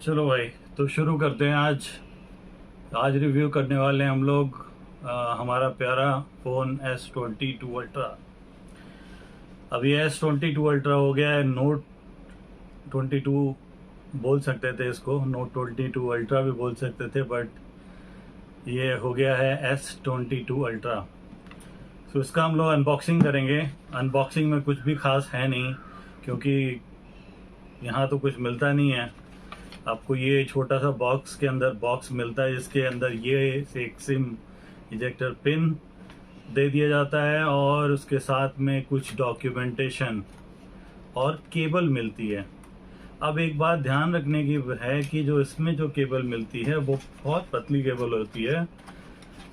चलो भाई, तो शुरू करते हैं। आज रिव्यू करने वाले हैं हम लोग हमारा प्यारा फ़ोन S22 अल्ट्रा। अब ये S22 अल्ट्रा हो गया है। नोट 22 बोल सकते थे इसको, नोट 22 अल्ट्रा भी बोल सकते थे, बट ये हो गया है S22 अल्ट्रा। तो इसका हम लोग अनबॉक्सिंग करेंगे। अनबॉक्सिंग में कुछ भी खास है नहीं, क्योंकि यहाँ तो कुछ मिलता नहीं है। आपको ये छोटा सा बॉक्स के अंदर बॉक्स मिलता है, जिसके अंदर ये एक सिम इजेक्टर पिन दे दिया जाता है और उसके साथ में कुछ डॉक्यूमेंटेशन और केबल मिलती है। अब एक बात ध्यान रखने की है कि जो इसमें जो केबल मिलती है वो बहुत पतली केबल होती है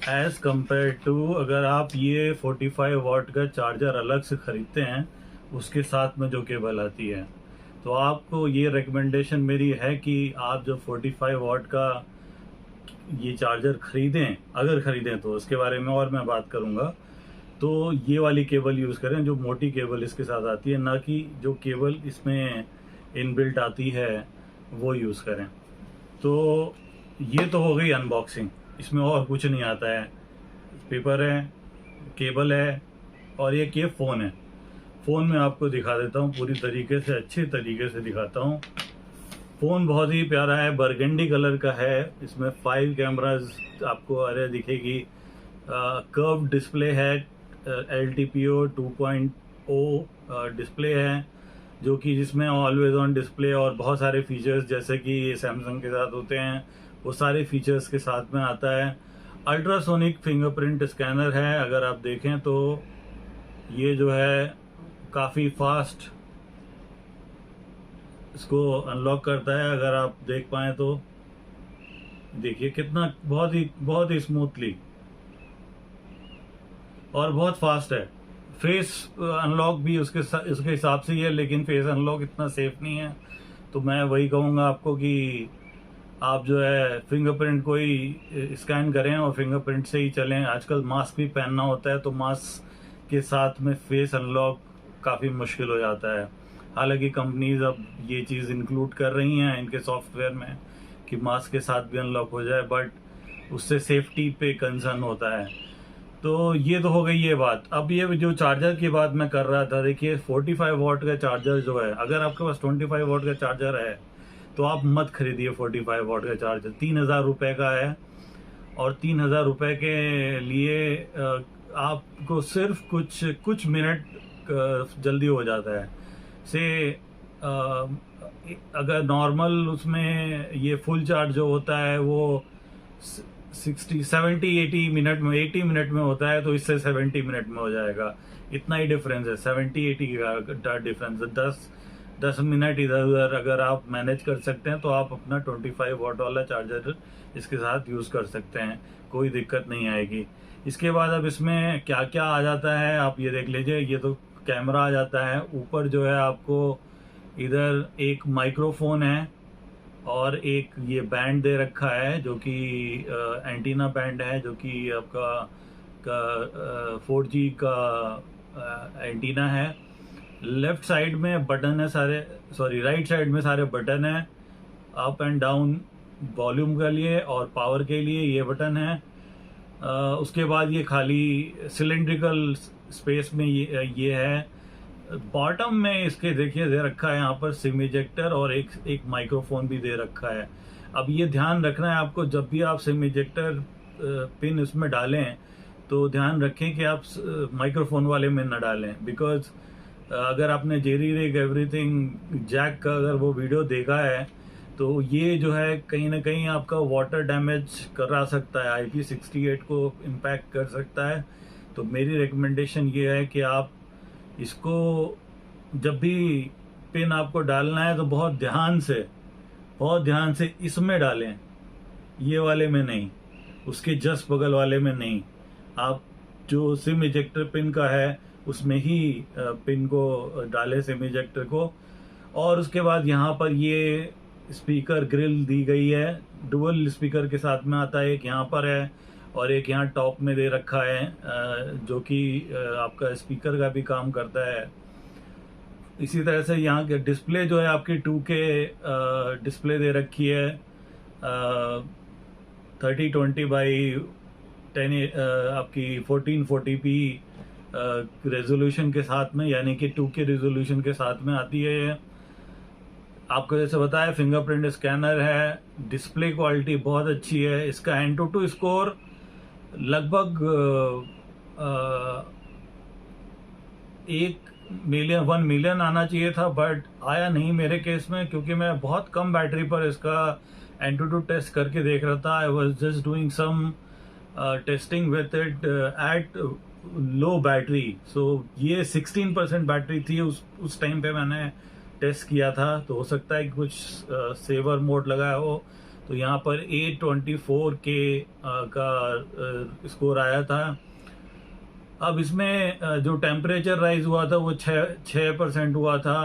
एज़ कम्पेयर टू अगर आप ये 45 वाट का चार्जर अलग से ख़रीदते हैं उसके साथ में जो केबल आती है। तो आपको ये रिकमेंडेशन मेरी है कि आप जो 45 वाट का ये चार्जर ख़रीदें, अगर ख़रीदें तो उसके बारे में और मैं बात करूँगा, तो ये वाली केबल यूज़ करें जो मोटी केबल इसके साथ आती है, ना कि जो केबल इसमें इनबिल्ट आती है वो यूज़ करें। तो ये तो हो गई अनबॉक्सिंग। इसमें और कुछ नहीं आता है। पेपर है, केबल है और ये के फ़ोन है। फ़ोन में आपको दिखा देता हूँ पूरी तरीके से, अच्छे तरीके से दिखाता हूँ। फ़ोन बहुत ही प्यारा है, बरगंडी कलर का है। इसमें 5 कैमराज आपको अरे दिखेगी। कर्व डिस्प्ले है, LTPO 2.0 डिस्प्ले है, जो कि जिसमें ऑलवेज ऑन डिस्प्ले और बहुत सारे फीचर्स जैसे कि सैमसंग के साथ होते हैं वो सारे फीचर्स के साथ में आता है। अल्ट्रासोनिक फिंगरप्रिंट स्कैनर है। अगर आप देखें तो ये जो है काफ़ी फास्ट इसको अनलॉक करता है। अगर आप देख पाएँ तो देखिए कितना बहुत ही स्मूथली और बहुत फास्ट है। फेस अनलॉक भी उसके हिसाब से ही है, लेकिन फेस अनलॉक इतना सेफ नहीं है। तो मैं वही कहूँगा आपको कि आप जो है फिंगरप्रिंट को ही स्कैन करें और फिंगरप्रिंट से ही चलें। आजकल मास्क भी पहनना होता है, तो मास्क के साथ में फेस अनलॉक काफ़ी मुश्किल हो जाता है। हालांकि कंपनीज अब ये चीज़ इंक्लूड कर रही हैं इनके सॉफ्टवेयर में कि मास्क के साथ भी अनलॉक हो जाए, बट उससे सेफ्टी पे कंसर्न होता है। तो ये तो हो गई ये बात। अब ये जो चार्जर की बात मैं कर रहा था, देखिए 45 वाट का चार्जर जो है, अगर आपके पास 25 वाट का चार्जर है तो आप मत खरीदिए 45 वाट का चार्जर। 3000 रुपये का है और 3000 रुपये के लिए आपको सिर्फ कुछ मिनट जल्दी हो जाता है। से अगर नॉर्मल उसमें ये फुल चार्ज जो होता है वो 80 मिनट में होता है, तो इससे 70 मिनट में हो जाएगा। इतना ही डिफरेंस है, 70-80 का डिफरेंस है। 10 मिनट इधर उधर अगर आप मैनेज कर सकते हैं तो आप अपना 25 वाट वाला चार्जर इसके साथ यूज़ कर सकते हैं, कोई दिक्कत नहीं आएगी। इसके बाद अब इसमें क्या क्या आ जाता है आप ये देख लीजिए। ये तो कैमरा आ जाता है। ऊपर जो है आपको इधर एक माइक्रोफोन है और एक ये बैंड दे रखा है जो कि एंटीना बैंड है, जो कि आपका 4G का एंटीना है। लेफ्ट साइड में बटन है सारे, सॉरी राइट साइड में सारे बटन है। अप एंड डाउन वॉल्यूम के लिए और पावर के लिए ये बटन है। उसके बाद ये खाली सिलेंड्रिकल स्पेस में ये है। बॉटम में इसके देखिए दे रखा है यहाँ पर सिम इजेक्टर और एक माइक्रोफोन भी दे रखा है। अब ये ध्यान रखना है आपको, जब भी आप सिम इजेक्टर पिन इसमें डालें तो ध्यान रखें कि आप माइक्रोफोन वाले में न डालें, बिकॉज अगर आपने जेरी रिग एवरीथिंग जैक का अगर वो वीडियो देखा है तो ये जो है कहीं ना कहीं आपका वाटर डैमेज करा सकता है, IP68 को इम्पैक्ट कर सकता है। तो मेरी रिकमेंडेशन ये है कि आप इसको जब भी पिन आपको डालना है तो बहुत ध्यान से इसमें डालें, ये वाले में नहीं, उसके जस्ट बगल वाले में नहीं। आप जो सिम इजेक्टर पिन का है उसमें ही पिन को डालें, सिम इजेक्टर को। और उसके बाद यहाँ पर ये स्पीकर ग्रिल दी गई है, डुअल स्पीकर के साथ में आता है। एक यहाँ पर है और एक यहाँ टॉप में दे रखा है, जो कि आपका स्पीकर का भी काम करता है। इसी तरह से यहाँ के डिस्प्ले जो है आपकी 2K डिस्प्ले दे रखी है, 3020 बाई 10 आपकी 1440p रेजोल्यूशन के साथ में, यानी कि 2K रेजोल्यूशन के साथ में आती है ये। आपको जैसे बताया फिंगरप्रिंट स्कैनर है, डिस्प्ले क्वालिटी बहुत अच्छी है। इसका Antutu स्कोर लगभग 1 मिलियन आना चाहिए था, बट आया नहीं मेरे केस में, क्योंकि मैं बहुत कम बैटरी पर इसका Antutu टेस्ट करके देख रहा था। I was just doing some testing with it at low battery. So ये 16% बैटरी थी उस टाइम पे मैंने टेस्ट किया था, तो हो सकता है कि कुछ सेवर मोड लगाया हो। तो यहाँ पर 824K का स्कोर आया था। अब इसमें जो टेम्परेचर राइज हुआ था वो 6% हुआ था,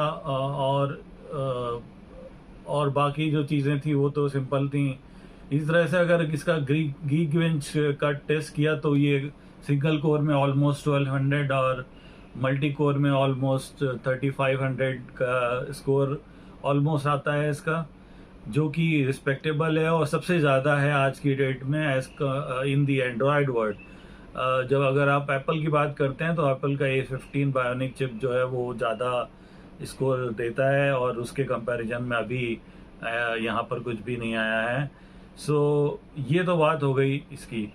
और बाकी जो चीज़ें थी वो तो सिंपल थी। इस तरह से अगर इसका गीकबेंच का टेस्ट किया तो ये सिंगल कोर में ऑलमोस्ट 1200 और मल्टी कोर में ऑलमोस्ट 3500 का स्कोर ऑलमोस्ट आता है इसका, जो कि रिस्पेक्टेबल है और सबसे ज़्यादा है आज की डेट में as in the Android world. जब अगर आप एप्पल की बात करते हैं तो एप्पल का A15 बायोनिक चिप जो है वो ज़्यादा स्कोर देता है, और उसके कंपैरिजन में अभी यहाँ पर कुछ भी नहीं आया है। सो ये तो बात हो गई इसकी।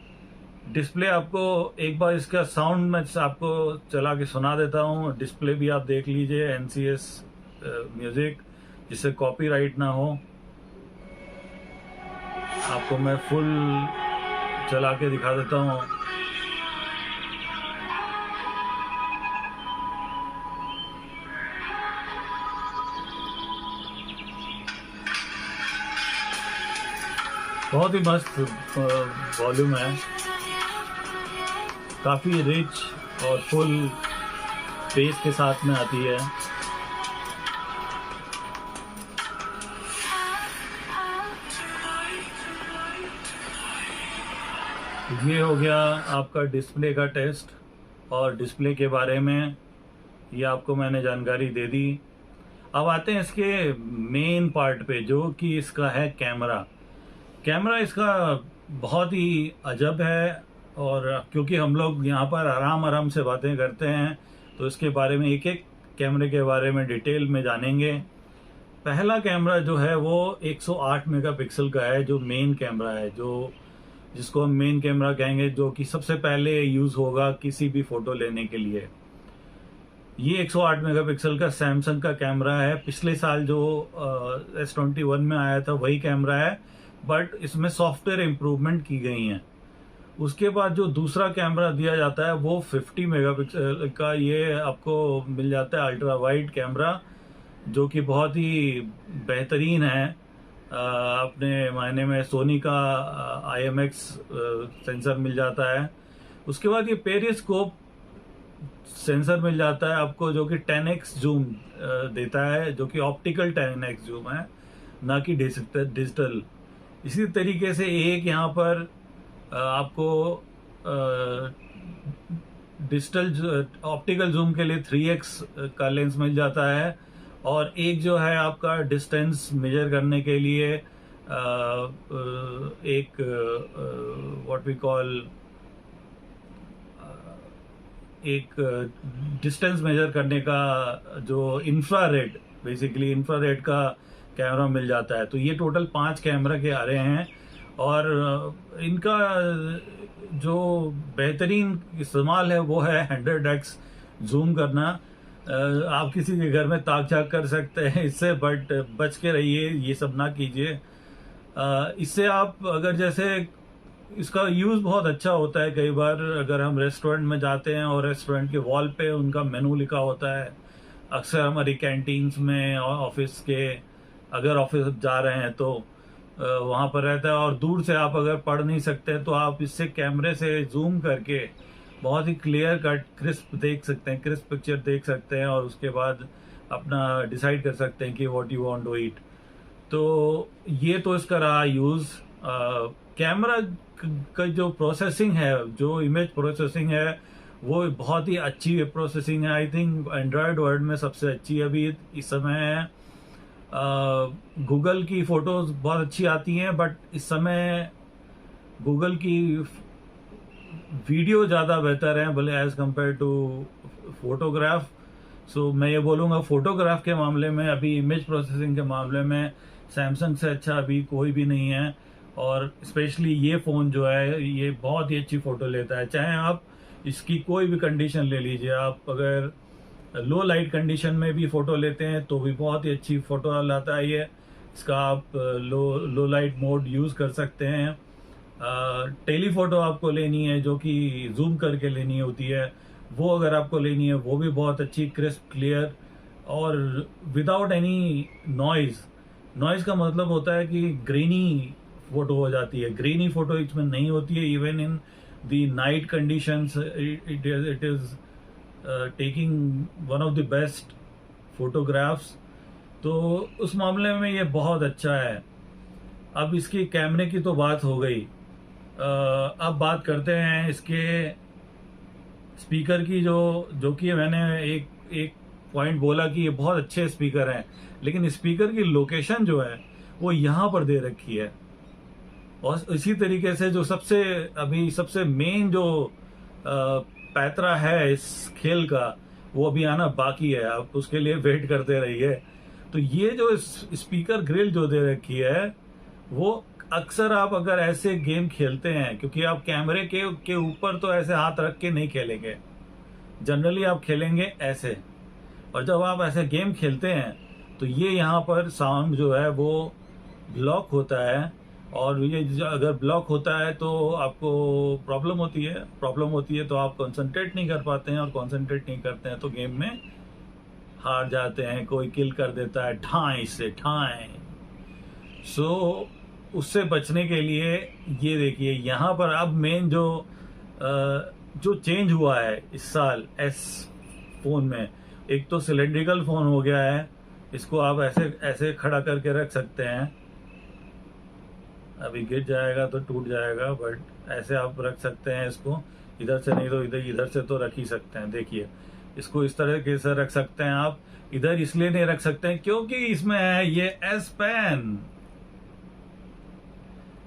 डिस्प्ले आपको एक बार इसका साउंड मैं आपको चला के सुना देता हूँ। डिस्प्ले भी आप देख लीजिए, NCS म्यूजिक, जिससे कॉपीराइट ना हो। आपको मैं फुल चला के दिखा देता हूँ। बहुत ही मस्त वॉल्यूम है, काफ़ी रिच और फुल बेस के साथ में आती है। ये हो गया आपका डिस्प्ले का टेस्ट, और डिस्प्ले के बारे में ये आपको मैंने जानकारी दे दी। अब आते हैं इसके मेन पार्ट पे, जो कि इसका है कैमरा। कैमरा इसका बहुत ही अजब है, और क्योंकि हम लोग यहाँ पर आराम से बातें करते हैं तो इसके बारे में एक एक कैमरे के बारे में डिटेल में जानेंगे। पहला कैमरा जो है वो 108 मेगापिक्सल का है, जो मेन कैमरा है, जिसको हम मेन कैमरा कहेंगे, जो कि सबसे पहले यूज़ होगा किसी भी फोटो लेने के लिए। ये 108 मेगापिक्सल का सैमसंग का कैमरा है। पिछले साल जो S21 में आया था वही कैमरा है, बट इसमें सॉफ्टवेयर इम्प्रूवमेंट की गई हैं। उसके बाद जो दूसरा कैमरा दिया जाता है वो 50 मेगापिक्सल का, ये आपको मिल जाता है अल्ट्रा वाइड कैमरा, जो कि बहुत ही बेहतरीन है। अपने मायने में सोनी का IMX सेंसर मिल जाता है। उसके बाद ये पेरिस्कोप सेंसर मिल जाता है आपको, जो कि 10x जूम देता है, जो कि ऑप्टिकल 10x जूम है, ना कि डिजिटल। इसी तरीके से एक यहाँ पर आपको डिजिटल ऑप्टिकल जूम के लिए 3x का लेंस मिल जाता है, और एक जो है आपका डिस्टेंस मेजर करने के लिए एक व्हाट वी कॉल एक डिस्टेंस मेजर करने का जो इंफ्रारेड, बेसिकली इंफ्रारेड का कैमरा मिल जाता है। तो ये टोटल 5 कैमरा के आ रहे हैं, और इनका जो बेहतरीन इस्तेमाल है वो है 100x जूम करना। आप किसी के घर में ताक झाक कर सकते हैं इससे, बट बच के रहिए, ये सब ना कीजिए। इससे आप अगर जैसे इसका यूज़ बहुत अच्छा होता है। कई बार अगर हम रेस्टोरेंट में जाते हैं और रेस्टोरेंट के वॉल पे उनका मेनू लिखा होता है, अक्सर हमारी कैंटीन्स में ऑफिस के, अगर ऑफिस जा रहे हैं तो वहाँ पर रहता है, और दूर से आप अगर पढ़ नहीं सकते तो आप इससे कैमरे से जूम करके बहुत ही क्लियर कट क्रिस्प देख सकते हैं, क्रिस्प पिक्चर देख सकते हैं, और उसके बाद अपना डिसाइड कर सकते हैं कि what you want to eat. तो ये तो इसका रहा यूज़। कैमरा का जो प्रोसेसिंग है, जो इमेज प्रोसेसिंग है, वो बहुत ही अच्छी प्रोसेसिंग है। आई थिंक एंड्रॉयड वर्ल्ड में सबसे अच्छी अभी इस समय है। गूगल की फ़ोटोज़ बहुत अच्छी आती हैं, बट इस समय गूगल की वीडियो ज़्यादा बेहतर है भले एज़ कम्पेयर टू फोटोग्राफ। सो मैं ये बोलूँगा फोटोग्राफ के मामले में, अभी इमेज प्रोसेसिंग के मामले में सैमसंग से अच्छा अभी कोई भी नहीं है। और स्पेशली ये फ़ोन जो है ये बहुत ही अच्छी फ़ोटो लेता है। चाहे आप इसकी कोई भी कंडीशन ले लीजिए, आप अगर लो लाइट कंडीशन में भी फ़ोटो लेते हैं तो भी बहुत ही अच्छी फ़ोटो लाता है ये। इसका आप लो लाइट मोड यूज़ कर सकते हैं। टेलीफोटो आपको लेनी है जो कि जूम करके लेनी होती है, वो अगर आपको लेनी है वो भी बहुत अच्छी क्रिस्प क्लियर और विदाउट एनी नॉइज़। नॉइज़ का मतलब होता है कि ग्रेनी फोटो हो जाती है, ग्रेनी फोटो इसमें नहीं होती है। Even in the night conditions it is taking one of the best photographs. तो उस मामले में ये बहुत अच्छा है। अब इसकी कैमरे की तो बात हो गई, अब बात करते हैं इसके स्पीकर की। जो कि मैंने एक एक पॉइंट बोला कि ये बहुत अच्छे स्पीकर हैं, लेकिन स्पीकर की लोकेशन जो है वो यहाँ पर दे रखी है। और इसी तरीके से जो सबसे मेन जो पैतरा है इस खेल का, वो अभी आना बाकी है। आप उसके लिए वेट करते रहिए। तो ये जो स्पीकर ग्रिल जो दे रखी है, वो अक्सर आप अगर ऐसे गेम खेलते हैं, क्योंकि आप कैमरे के ऊपर तो ऐसे हाथ रख के नहीं खेलेंगे, जनरली आप खेलेंगे ऐसे। और जब आप ऐसे गेम खेलते हैं तो ये यहाँ पर साउंड जो है वो ब्लॉक होता है। और ये अगर ब्लॉक होता है तो आपको प्रॉब्लम होती है तो आप कंसंट्रेट नहीं कर पाते हैं, और कंसंट्रेट नहीं करते हैं तो गेम में हार जाते हैं, कोई किल कर देता है ठाई से ठाई। सो उससे बचने के लिए ये देखिए यहाँ पर अब मेन जो चेंज हुआ है इस साल एस फोन में, एक तो सिलेंड्रिकल फोन हो गया है। इसको आप ऐसे ऐसे खड़ा करके रख सकते हैं, अभी गिर जाएगा तो टूट जाएगा, बट ऐसे आप रख सकते हैं इसको। इधर से नहीं तो इधर से तो रख ही सकते हैं। देखिए इसको इस तरह से रख सकते हैं आप। इधर इसलिए नहीं रख सकते हैं क्योंकि इसमें है ये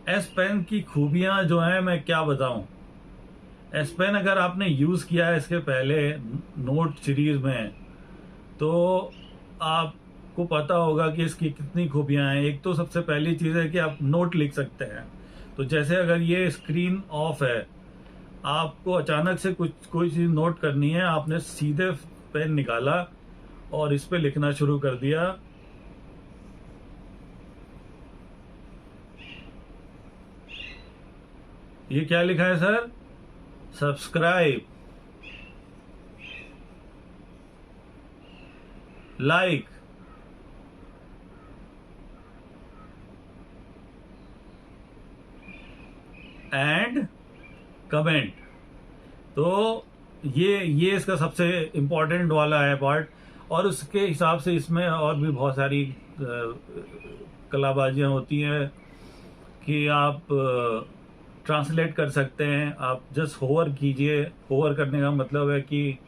एस पेन की खूबियां जो है मैं क्या बताऊं। एस पेन अगर आपने यूज किया है इसके पहले नोट सीरीज में, तो आपको पता होगा कि इसकी कितनी खूबियां हैं। एक तो सबसे पहली चीज है कि आप नोट लिख सकते हैं। तो जैसे अगर ये स्क्रीन ऑफ है, आपको अचानक से कोई चीज नोट करनी है, आपने सीधे पेन निकाला और इस पे लिखना शुरू कर दिया। ये क्या लिखा है sir? Subscribe, like, and comment. तो ये इसका सबसे इम्पोर्टेंट वाला है पार्ट। और उसके हिसाब से इसमें और भी बहुत सारी कलाबाजियां होती हैं कि आप ट्रांसलेट कर सकते हैं। आप जस्ट होवर कीजिए। होवर करने का मतलब है कि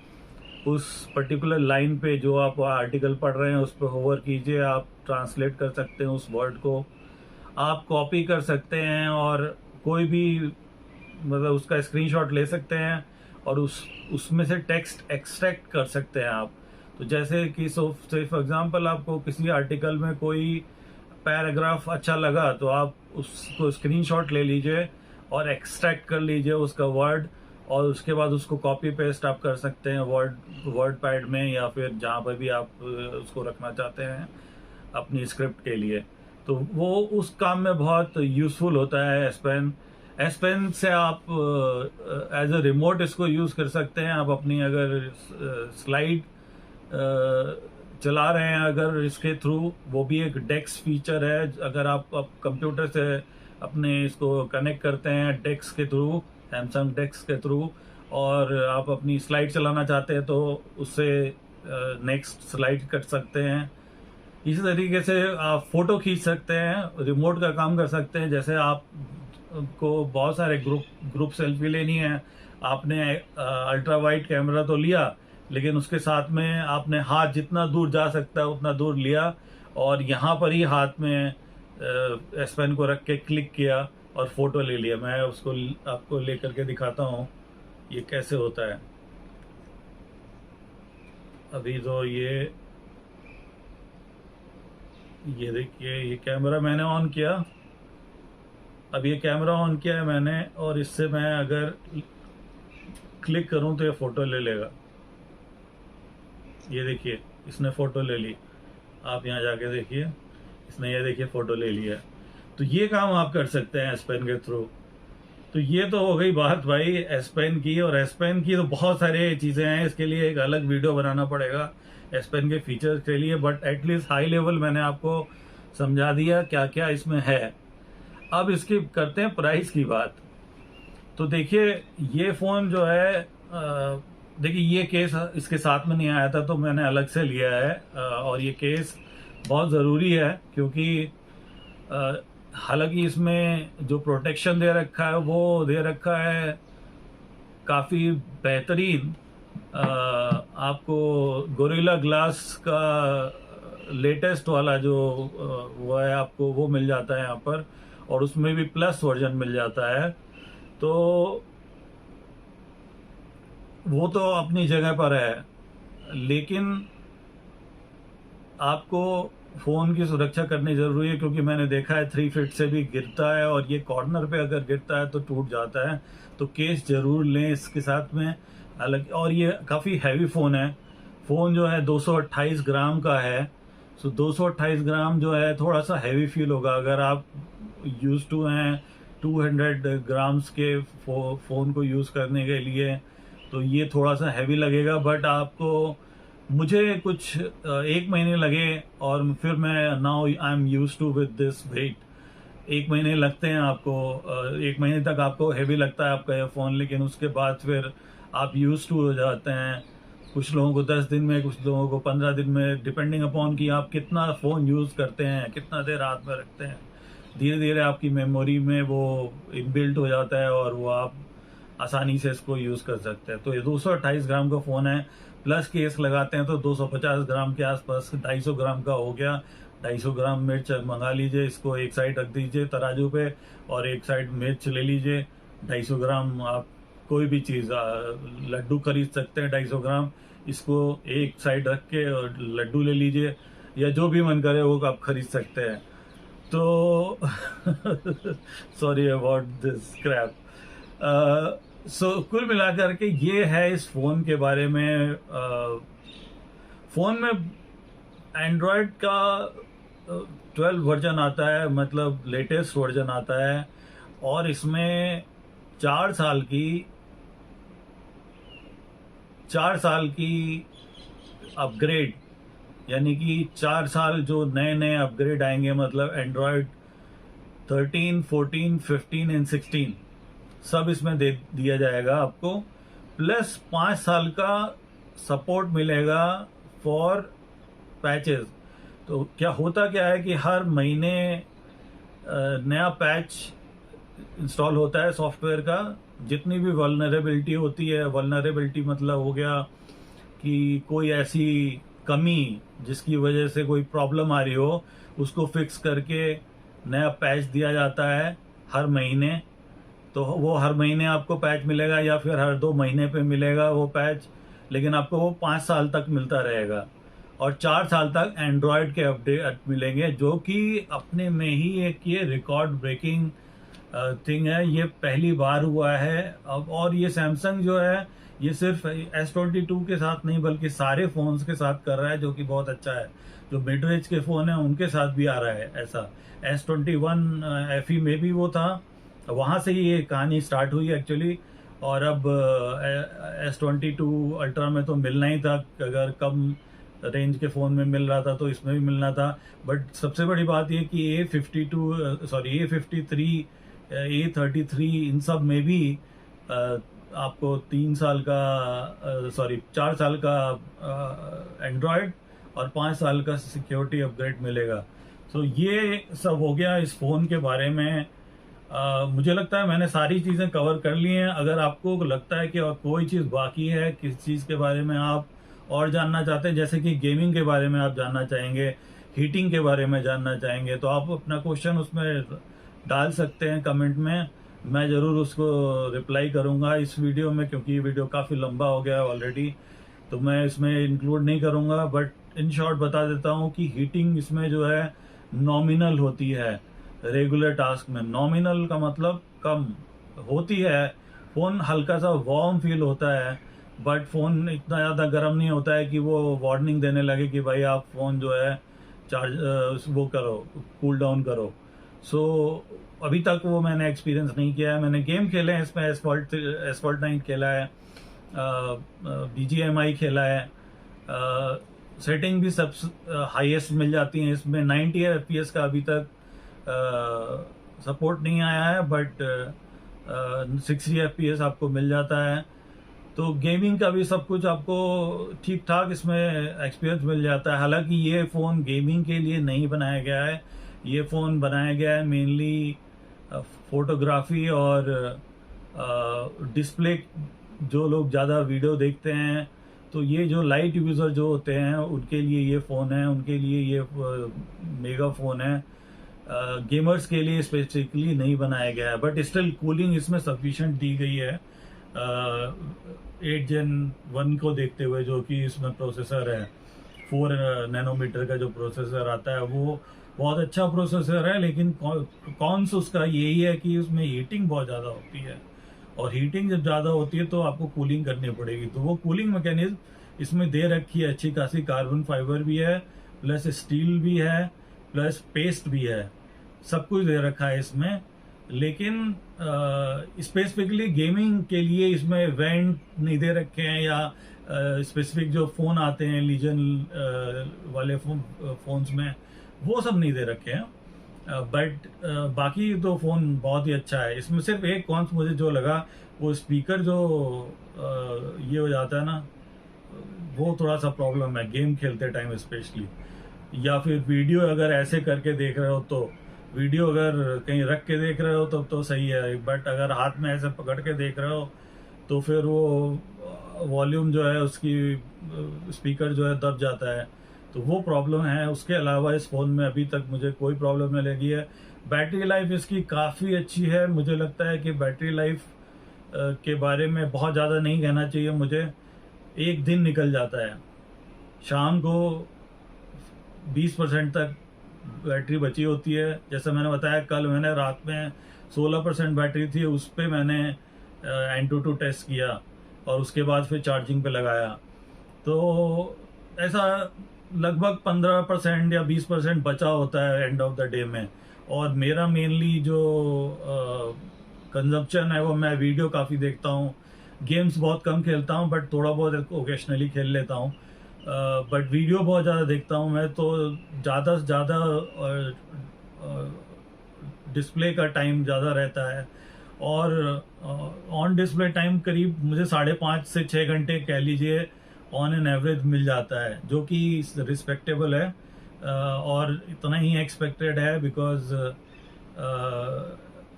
उस पर्टिकुलर लाइन पे जो आप आर्टिकल पढ़ रहे हैं उस पर होवर कीजिए, आप ट्रांसलेट कर सकते हैं उस वर्ड को। आप कॉपी कर सकते हैं और कोई भी मतलब उसका स्क्रीनशॉट ले सकते हैं और उसमें से टेक्स्ट एक्सट्रैक्ट कर सकते हैं आप। तो जैसे कि फॉर एग्जांपल आपको किसी आर्टिकल में कोई पैराग्राफ अच्छा लगा तो आप उसको स्क्रीनशॉट ले लीजिए और एक्सट्रैक्ट कर लीजिए उसका वर्ड, और उसके बाद उसको कॉपी पेस्ट आप कर सकते हैं वर्ड पैड में या फिर जहाँ पर भी आप उसको रखना चाहते हैं अपनी स्क्रिप्ट के लिए। तो वो उस काम में बहुत यूजफुल होता है एस पेन से आप एज अ रिमोट इसको यूज कर सकते हैं। आप अपनी अगर स्लाइड चला रहे हैं अगर इसके थ्रू, वो भी एक डेक्स फीचर है। अगर आप कंप्यूटर से अपने इसको कनेक्ट करते हैं डेक्स के थ्रू, सैमसंग डेक्स के थ्रू, और आप अपनी स्लाइड चलाना चाहते हैं तो उससे नेक्स्ट स्लाइड कर सकते हैं। इसी तरीके से आप फोटो खींच सकते हैं, रिमोट का काम कर सकते हैं। जैसे आप को बहुत सारे ग्रुप सेल्फी लेनी है, आपने अल्ट्रा वाइड कैमरा तो लिया, लेकिन उसके साथ में आपने हाथ जितना दूर जा सकता है उतना दूर लिया और यहाँ पर ही हाथ में एस पेन को रख के क्लिक किया और फोटो ले लिया। मैं उसको आपको लेकर के दिखाता हूँ ये कैसे होता है। अभी तो ये देखिए, ये कैमरा मैंने ऑन किया। अब ये कैमरा ऑन किया है मैंने, और इससे मैं अगर क्लिक करूं तो ये फोटो ले लेगा। ये देखिए, इसने फोटो ले ली। आप यहाँ जाके देखिए, इसने ये देखिए फोटो ले लिया। तो ये काम आप कर सकते हैं एस पेन के थ्रू। तो ये तो हो गई बात भाई एस पेन की। और एस पेन की तो बहुत सारे चीज़ें हैं, इसके लिए एक अलग वीडियो बनाना पड़ेगा एस पेन के फीचर्स के लिए। बट एटलीस्ट हाई लेवल मैंने आपको समझा दिया क्या क्या इसमें है। अब इसकी करते हैं प्राइस की बात। तो देखिए, ये फ़ोन जो है, देखिए ये केस इसके साथ में नहीं आया था तो मैंने अलग से लिया है। और ये केस बहुत ज़रूरी है क्योंकि हालांकि इसमें जो प्रोटेक्शन दे रखा है वो दे रखा है काफ़ी बेहतरीन। आपको गोरिल्ला ग्लास का लेटेस्ट वाला जो वो है, आपको वो मिल जाता है यहाँ पर, और उसमें भी प्लस वर्जन मिल जाता है। तो वो तो अपनी जगह पर है, लेकिन आपको फ़ोन की सुरक्षा करनी ज़रूरी है क्योंकि मैंने देखा है 3 फीट से भी गिरता है, और ये कॉर्नर पे अगर गिरता है तो टूट जाता है। तो केस ज़रूर लें इसके साथ में अलग। और ये काफ़ी हैवी फ़ोन है। फ़ोन जो है 228 ग्राम का है। सो 228 ग्राम जो है थोड़ा सा हैवी फील होगा। अगर आप यूज़ टू हैं 200 ग्राम्स के फ़ोन को यूज़ करने के लिए तो ये थोड़ा सा हैवी लगेगा। बट आपको, मुझे कुछ 1 महीने लगे और फिर मैं now I am use to with this weight. 1 महीने लगते हैं आपको, 1 महीने तक आपको हैवी लगता है आपका ये फ़ोन, लेकिन उसके बाद फिर आप यूज टू हो जाते हैं। कुछ लोगों को 10 दिन में, कुछ लोगों को 15 दिन में, डिपेंडिंग अपॉन कि आप कितना फ़ोन यूज़ करते हैं, कितना देर हाथ में रखते हैं। धीरे धीरे आपकी मेमोरी में वो इनबिल्ट हो जाता है और वो आप आसानी से इसको यूज़ कर सकते हैं। तो ये 228 ग्राम का फ़ोन है, प्लस केस लगाते हैं तो 250 ग्राम के आसपास, 250 ग्राम का हो गया। 250 ग्राम मिर्च मंगा लीजिए, इसको एक साइड रख दीजिए तराजू पे, और एक साइड मिर्च ले लीजिए। 250 ग्राम आप कोई भी चीज़, लड्डू खरीद सकते हैं 250 ग्राम, इसको एक साइड रख के और लड्डू ले लीजिए, या जो भी मन करे वो आप खरीद सकते हैं। तो सॉरी अबाउट दिस क्रैप। सो कुल मिलाकर के ये है इस फ़ोन के बारे में। फ़ोन में एंड्रॉयड का 12 वर्जन आता है, मतलब लेटेस्ट वर्जन आता है, और इसमें 4 साल की अपग्रेड, यानी कि 4 साल जो नए नए अपग्रेड आएंगे, मतलब एंड्रॉयड 13, 14, 15 एंड 16 सब इसमें दे दिया जाएगा आपको। प्लस 5 साल का सपोर्ट मिलेगा फॉर पैचेस। तो क्या होता क्या है कि हर महीने नया पैच इंस्टॉल होता है सॉफ्टवेयर का। जितनी भी वल्नरेबिलिटी होती है, वल्नरेबिलिटी मतलब हो गया कि कोई ऐसी कमी जिसकी वजह से कोई प्रॉब्लम आ रही हो, उसको फिक्स करके नया पैच दिया जाता है हर महीने। तो वो हर महीने आपको पैच मिलेगा या फिर हर 2 महीने पे मिलेगा वो पैच, लेकिन आपको वो 5 साल तक मिलता रहेगा। और 4 साल तक एंड्रॉयड के अपडेट मिलेंगे, जो कि अपने में ही एक ये रिकॉर्ड ब्रेकिंग थिंग है। ये पहली बार हुआ है अब। और ये सैमसंग जो है, ये सिर्फ S22 के साथ नहीं बल्कि सारे फोन्स के साथ कर रहा है, जो कि बहुत अच्छा है। जो मिड रेंज के फ़ोन है उनके साथ भी आ रहा है ऐसा। S21 FE में भी वो था, वहाँ से ही ये कहानी स्टार्ट हुई एक्चुअली। और अब S22 अल्ट्रा में तो मिलना ही था, अगर कम रेंज के फ़ोन में मिल रहा था तो इसमें भी मिलना था। बट सबसे बड़ी बात ये कि A53, A33 इन सब में भी आपको 4 साल का एंड्रॉयड और 5 साल का सिक्योरिटी अपग्रेड मिलेगा। तो ये सब हो गया इस फ़ोन के बारे में। मुझे लगता है मैंने सारी चीज़ें कवर कर ली हैं। अगर आपको लगता है कि और कोई चीज़ बाकी है, किस चीज़ के बारे में आप और जानना चाहते हैं, जैसे कि गेमिंग के बारे में आप जानना चाहेंगे, हीटिंग के बारे में जानना चाहेंगे, तो आप अपना क्वेश्चन उसमें डाल सकते हैं कमेंट में। मैं ज़रूर उसको रिप्लाई करूँगा इस वीडियो में, क्योंकि ये वीडियो काफ़ी लंबा हो गया है ऑलरेडी, तो मैं इसमें इंक्लूड नहीं करूँगा। बट इन शॉर्ट बता देता हूँ कि हीटिंग इसमें जो है नॉमिनल होती है। रेगुलर टास्क में नॉमिनल का मतलब कम होती है। फ़ोन हल्का सा वार्म फील होता है, बट फ़ोन इतना ज़्यादा गर्म नहीं होता है कि वो वार्निंग देने लगे कि भाई आप फ़ोन जो है चार्ज वो करो, कूल डाउन करो। सो अभी तक वो मैंने एक्सपीरियंस नहीं किया है। मैंने गेम खेले हैं इसमें, एसफॉल्ट 9 खेला है, BGMI खेला है। सेटिंग भी सब हाईएस्ट मिल जाती हैं इसमें। 90 FPS का अभी तक सपोर्ट नहीं आया है, बट 60 FPS आपको मिल जाता है। तो गेमिंग का भी सब कुछ आपको ठीक ठाक इसमें एक्सपीरियंस मिल जाता है। हालांकि ये फ़ोन गेमिंग के लिए नहीं बनाया गया है, ये फ़ोन बनाया गया है मेनली फोटोग्राफी और डिस्प्ले। जो लोग ज़्यादा वीडियो देखते हैं, तो ये जो लाइट यूज़र जो होते हैं उनके लिए ये फ़ोन है, उनके लिए ये मेगा फ़ोन है। गेमर्स के लिए स्पेसिफिकली नहीं बनाया गया है, बट स्टिल कूलिंग इसमें सफिशिएंट दी गई है 8 Gen 1 को देखते हुए। जो कि इसमें प्रोसेसर है 4 नैनोमीटर का जो प्रोसेसर आता है, वो बहुत अच्छा प्रोसेसर है। लेकिन कौन सा उसका यही है कि उसमें हीटिंग बहुत ज़्यादा होती है, और हीटिंग जब ज़्यादा होती है तो आपको कूलिंग करनी पड़ेगी। तो वो कूलिंग मैकेनिज्म इसमें दे रखी है अच्छी खासी। कार्बन फाइबर भी है, प्लस स्टील भी है, प्लस पेस्ट भी है, सब कुछ दे रखा है इसमें। लेकिन स्पेसिफिकली गेमिंग के लिए इसमें वेंट नहीं दे रखे हैं, या स्पेसिफिक जो फ़ोन आते हैं लीजन वाले फ़ोन्स में वो सब नहीं दे रखे हैं। बट बाकी तो फ़ोन बहुत ही अच्छा है। इसमें सिर्फ एक कॉन्स मुझे जो लगा, वो स्पीकर जो ये हो जाता है ना, वो थोड़ा सा प्रॉब्लम है गेम खेलते टाइम स्पेशली। या फिर वीडियो अगर ऐसे करके देख रहे हो, तो वीडियो अगर कहीं रख के देख रहे हो तब तो सही है, बट अगर हाथ में ऐसे पकड़ के देख रहे हो तो फिर वो वॉल्यूम जो है उसकी स्पीकर जो है दब जाता है, तो वो प्रॉब्लम है। उसके अलावा इस फ़ोन में अभी तक मुझे कोई प्रॉब्लम नहीं लगी है। बैटरी लाइफ इसकी काफ़ी अच्छी है। मुझे लगता है कि बैटरी लाइफ के बारे में बहुत ज़्यादा नहीं कहना चाहिए मुझे। एक दिन निकल जाता है, शाम को 20% तक बैटरी बची होती है। जैसे मैंने बताया, कल मैंने रात में 16% बैटरी थी, उस पर मैंने Antutu टेस्ट किया और उसके बाद फिर चार्जिंग पे लगाया, तो ऐसा लगभग 15% या 20% बचा होता है एंड ऑफ द डे में। और मेरा मेनली जो कंजप्शन है वो, मैं वीडियो काफ़ी देखता हूँ, गेम्स बहुत कम खेलता हूँ, बट थोड़ा बहुत ओकेशनली खेल लेता हूँ। बट वीडियो बहुत ज़्यादा देखता हूँ मैं, तो ज़्यादा से ज़्यादा डिस्प्ले का टाइम ज़्यादा रहता है। और ऑन डिस्प्ले टाइम करीब मुझे 5.5 से 6 घंटे कह लीजिए ऑन एन एवरेज मिल जाता है, जो कि रिस्पेक्टेबल है। और इतना ही एक्सपेक्टेड है, बिकॉज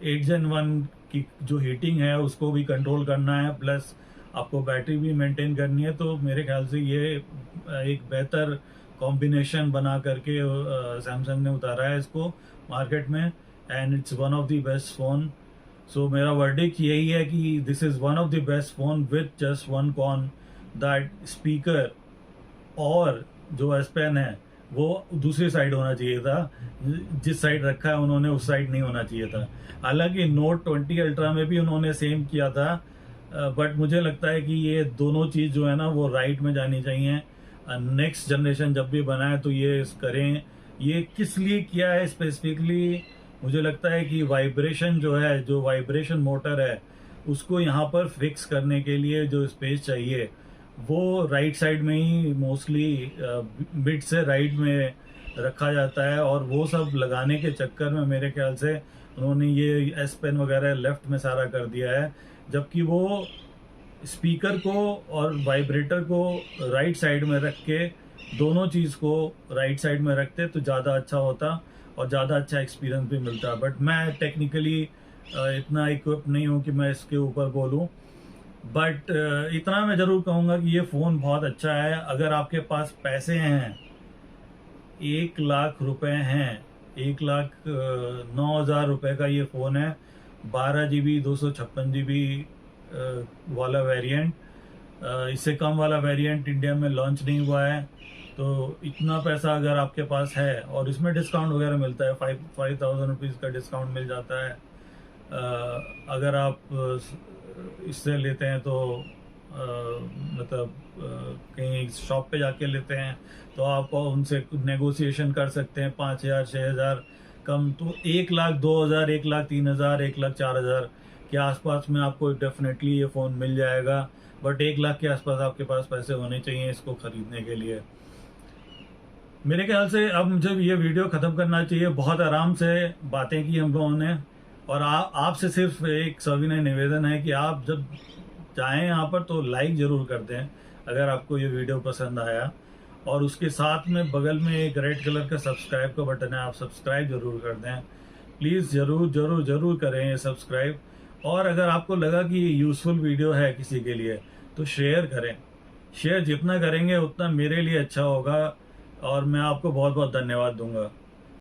8 Gen 1 की जो हीटिंग है उसको भी कंट्रोल करना है, प्लस आपको बैटरी भी मेंटेन करनी है। तो मेरे ख्याल से ये एक बेहतर कॉम्बिनेशन बना करके सैमसंग ने उतारा है इसको मार्केट में, and it's one of the best phone. So मेरा वर्डिक्ट यही है कि this is one of the best phone with just one con, that speaker और जो एस पेन है वो दूसरी साइड होना चाहिए था। जिस साइड रखा है उन्होंने उस साइड नहीं होना चाहिए था। हालांकि नोट 20 अल्ट्रा में भी उन्होंने सेम किया था, बट मुझे लगता है कि ये दोनों चीज़ जो है ना वो राइट में जानी चाहिए। नेक्स्ट जनरेशन जब भी बनाए तो ये करें। ये किस लिए किया है स्पेसिफिकली, मुझे लगता है कि वाइब्रेशन जो है, जो वाइब्रेशन मोटर है, उसको यहाँ पर फिक्स करने के लिए जो स्पेस चाहिए वो राइट साइड में ही मोस्टली मिड से राइट में रखा जाता है। और वो सब लगाने के चक्कर में मेरे ख्याल से उन्होंने ये एस पेन वगैरह लेफ्ट में सारा कर दिया है, जबकि वो स्पीकर को और वाइब्रेटर को राइट साइड में रख के, दोनों चीज़ को राइट साइड में रखते तो ज़्यादा अच्छा होता और ज़्यादा अच्छा एक्सपीरियंस भी मिलता। बट मैं टेक्निकली इतना इक्विप नहीं हूँ कि मैं इसके ऊपर बोलूँ, बट इतना मैं ज़रूर कहूँगा कि ये फ़ोन बहुत अच्छा है। अगर आपके पास पैसे हैं, 1 लाख रुपए हैं, 1,09,000 रुपए का ये फ़ोन है, 12 GB 256 GB वाला वेरिएंट। इससे कम वाला वेरिएंट इंडिया में लॉन्च नहीं हुआ है। तो इतना पैसा अगर आपके पास है, और इसमें डिस्काउंट वगैरह मिलता है, 5,000 रुपीज़ का डिस्काउंट मिल जाता है। अगर आप इससे लेते हैं तो मतलब कहीं शॉप पे जाके लेते हैं तो आप उनसे नेगोशिएशन कर सकते हैं, 5,000 6,000 कम। तो 1,02,000 1,03,000 1,04,000 के आसपास में आपको डेफिनेटली ये फ़ोन मिल जाएगा। बट 1 लाख के आसपास आपके पास पैसे होने चाहिए इसको ख़रीदने के लिए। मेरे ख्याल से अब मुझे ये वीडियो ख़त्म करना चाहिए। बहुत आराम से बातें की हम लोगों ने, और आपसे सिर्फ एक सविनय निवेदन है कि आप जब चाहें यहाँ पर तो लाइक ज़रूर कर दें अगर आपको ये वीडियो पसंद आया, और उसके साथ में बगल में एक रेड कलर का सब्सक्राइब का बटन है, आप सब्सक्राइब ज़रूर कर दें। प्लीज़ ज़रूर ज़रूर ज़रूर करें ये सब्सक्राइब। और अगर आपको लगा कि ये यूज़फुल वीडियो है किसी के लिए तो शेयर करें। शेयर जितना करेंगे उतना मेरे लिए अच्छा होगा, और मैं आपको बहुत बहुत धन्यवाद दूंगा।